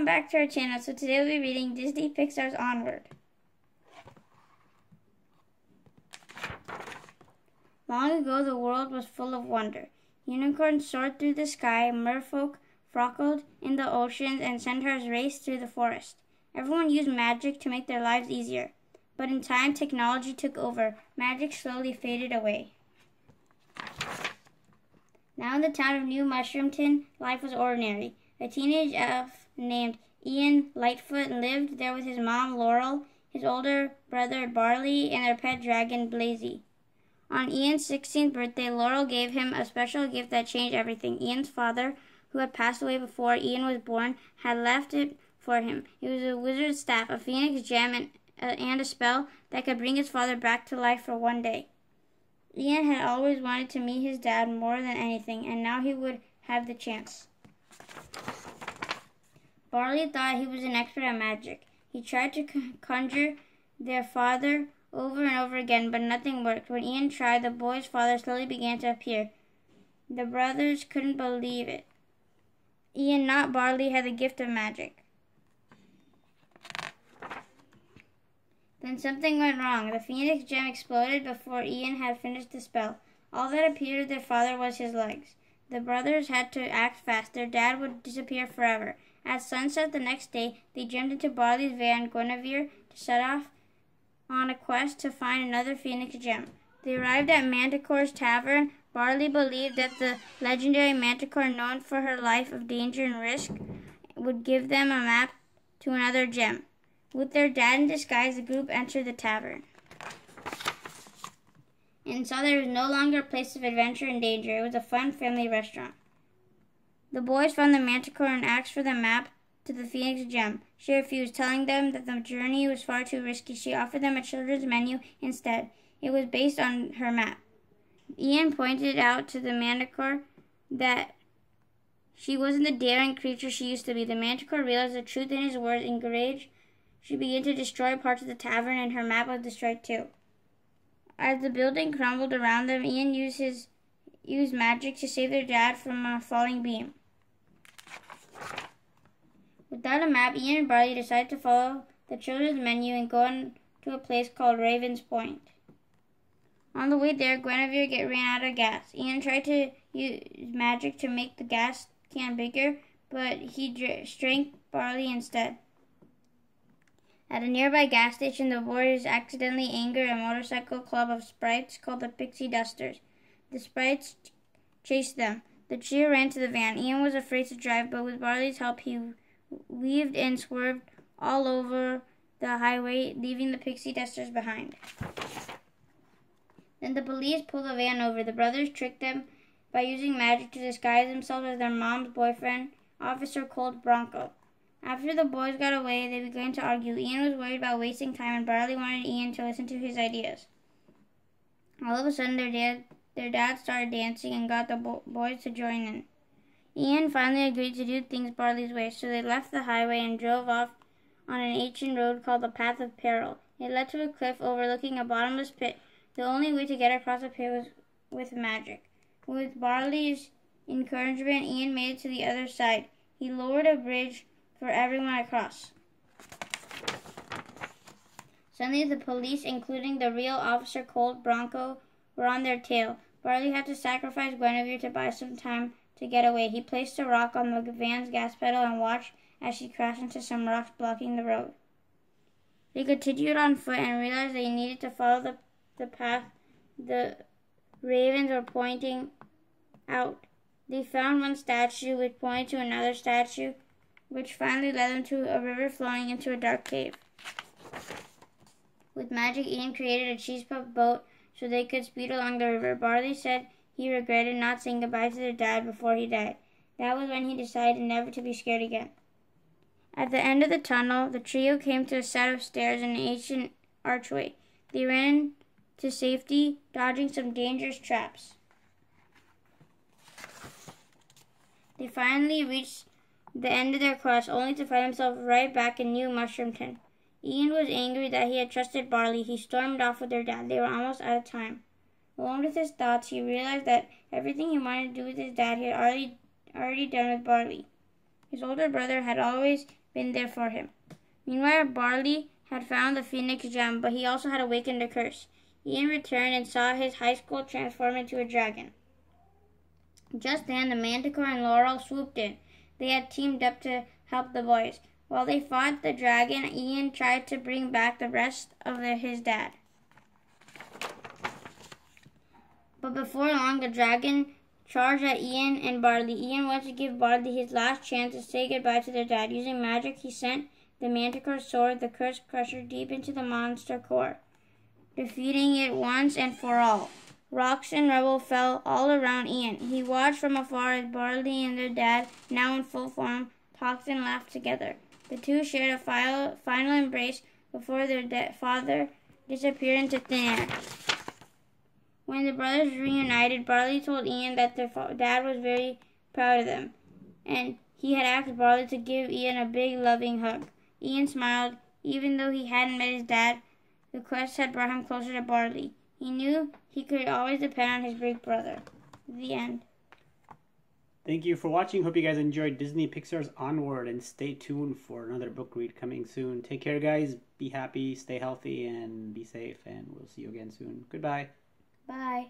back to our channel. So today we'll be reading Disney Pixar's Onward. Long ago the world was full of wonder. Unicorns soared through the sky, merfolk frolicked in the oceans, and centaurs raced through the forest. Everyone used magic to make their lives easier. But in time, technology took over. Magic slowly faded away. Now in the town of New Mushroomton, life was ordinary. A teenage elf named Ian Lightfoot lived there with his mom, Laurel, his older brother, Barley, and their pet dragon, Blazy. On Ian's 16th birthday, Laurel gave him a special gift that changed everything. Ian's father, who had passed away before Ian was born, had left it for him. It was a wizard's staff, a phoenix gem, and a spell that could bring his father back to life for one day. Ian had always wanted to meet his dad more than anything, and now he would have the chance. Barley thought he was an expert at magic. He tried to conjure their father over and over again, but nothing worked. When Ian tried, the boy's father slowly began to appear. The brothers couldn't believe it. Ian, not Barley, had the gift of magic. Then something went wrong. The phoenix gem exploded before Ian had finished the spell. All that appeared of their father was his legs. The brothers had to act fast. Their dad would disappear forever. At sunset the next day, they jumped into Barley's van, Guinevere, to set off on a quest to find another phoenix gem. They arrived at Manticore's tavern. Barley believed that the legendary Manticore, known for her life of danger and risk, would give them a map to another gem. With their dad in disguise, the group entered the tavern and saw there was no longer a place of adventure and danger. It was a fun family restaurant. The boys found the Manticore and asked for the map to the Phoenix Gem. She refused, telling them that the journey was far too risky. She offered them a children's menu instead. It was based on her map. Ian pointed out to the Manticore that she wasn't the daring creature she used to be. The Manticore realized the truth in his words. Enraged, she began to destroy parts of the tavern, and her map was destroyed too. As the building crumbled around them, Ian used magic to save their dad from a falling beam. Without a map, Ian and Barley decided to follow the children's menu and go on to a place called Raven's Point. On the way there, Guinevere ran out of gas. Ian tried to use magic to make the gas can bigger, but he drank Barley instead. At a nearby gas station, the boys accidentally angered a motorcycle club of sprites called the Pixie Dusters. The sprites chased them. The trio ran to the van. Ian was afraid to drive, but with Barley's help, he weaved and swerved all over the highway, leaving the Pixie Dusters behind. Then the police pulled the van over. The brothers tricked them by using magic to disguise themselves as their mom's boyfriend, Officer Colt Bronco. After the boys got away, they began to argue. Ian was worried about wasting time, and Barley wanted Ian to listen to his ideas. All of a sudden, their dad started dancing and got the boys to join in. Ian finally agreed to do things Barley's way, so they left the highway and drove off on an ancient road called the Path of Peril. It led to a cliff overlooking a bottomless pit. The only way to get across the pit was with magic. With Barley's encouragement, Ian made it to the other side. He lowered a bridge for everyone across. Suddenly, the police, including the real Officer Colt Bronco, were on their tail. Barley had to sacrifice Guinevere to buy some time to get away. He placed a rock on the van's gas pedal and watched as she crashed into some rocks blocking the road. They continued on foot and realized they needed to follow the path the ravens were pointing out. They found one statue which pointed to another statue, which finally led them to a river flowing into a dark cave. With magic, Ian created a cheese puff boat so they could speed along the river. Barley said he regretted not saying goodbye to their dad before he died. That was when he decided never to be scared again. At the end of the tunnel, the trio came to a set of stairs and an ancient archway. They ran to safety, dodging some dangerous traps. They finally reached the end of their quest, only to find themselves right back in New Mushroomton. Ian was angry that he had trusted Barley. He stormed off with their dad. They were almost out of time. Alone with his thoughts, he realized that everything he wanted to do with his dad he had already done with Barley. His older brother had always been there for him. Meanwhile, Barley had found the Phoenix gem, but he also had awakened a curse. Ian returned and saw his high school transform into a dragon. Just then, the Manticore and Laurel swooped in. They had teamed up to help the boys. While they fought the dragon, Ian tried to bring back the rest of his dad. But before long, the dragon charged at Ian and Barley. Ian went to give Barley his last chance to say goodbye to their dad. Using magic, he sent the Manticore's sword, the Curse Crusher, deep into the monster core, defeating it once and for all. Rocks and rubble fell all around Ian. He watched from afar as Barley and their dad, now in full form, talked and laughed together. The two shared a final embrace before their father disappeared into thin air. When the brothers reunited, Barley told Ian that their dad was very proud of them, and he had asked Barley to give Ian a big, loving hug. Ian smiled. Even though he hadn't met his dad, the quest had brought him closer to Barley. He knew he could always depend on his big brother. The end. Thank you for watching. Hope you guys enjoyed Disney Pixar's Onward, and stay tuned for another book read coming soon. Take care, guys. Be happy, stay healthy, and be safe, and we'll see you again soon. Goodbye. Bye.